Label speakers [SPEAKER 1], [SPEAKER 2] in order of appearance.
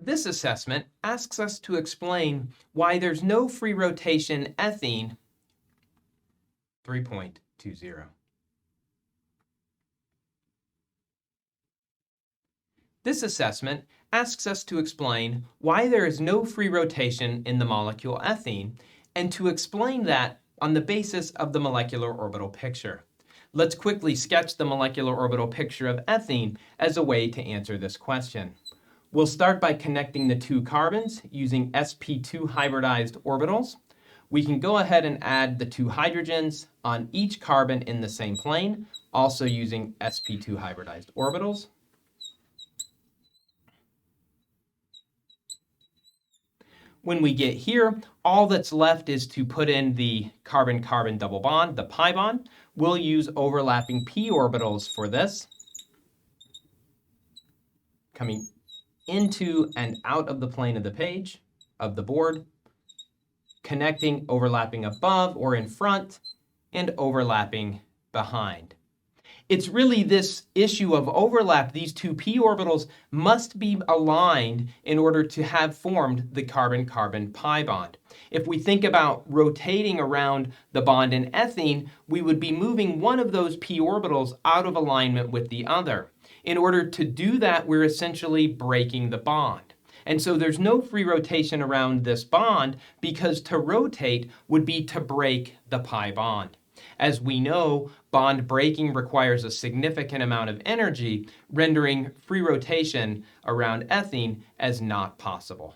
[SPEAKER 1] This assessment asks us to explain why there's no free rotation ethene 3.20. This assessment asks us to explain why there is no free rotation in the molecule ethene, and to explain that on the basis of the molecular orbital picture. Let's quickly sketch the molecular orbital picture of ethene as a way to answer this question. We'll start by connecting the two carbons using sp2 hybridized orbitals. We can go ahead and add the two hydrogens on each carbon in the same plane, also using sp2 hybridized orbitals. When we get here, all that's left is to put in the carbon-carbon double bond, the pi bond. We'll use overlapping p orbitals for this, coming into and out of the plane of the page, of the board, connecting, overlapping above or in front, and overlapping behind. It's really this issue of overlap. These two p orbitals must be aligned in order to have formed the carbon-carbon pi bond. If we think about rotating around the bond in ethene, we would be moving one of those p orbitals out of alignment with the other. In order to do that, we're essentially breaking the bond. And so there's no free rotation around this bond, because to rotate would be to break the pi bond. As we know, bond breaking requires a significant amount of energy, rendering free rotation around ethene as not possible.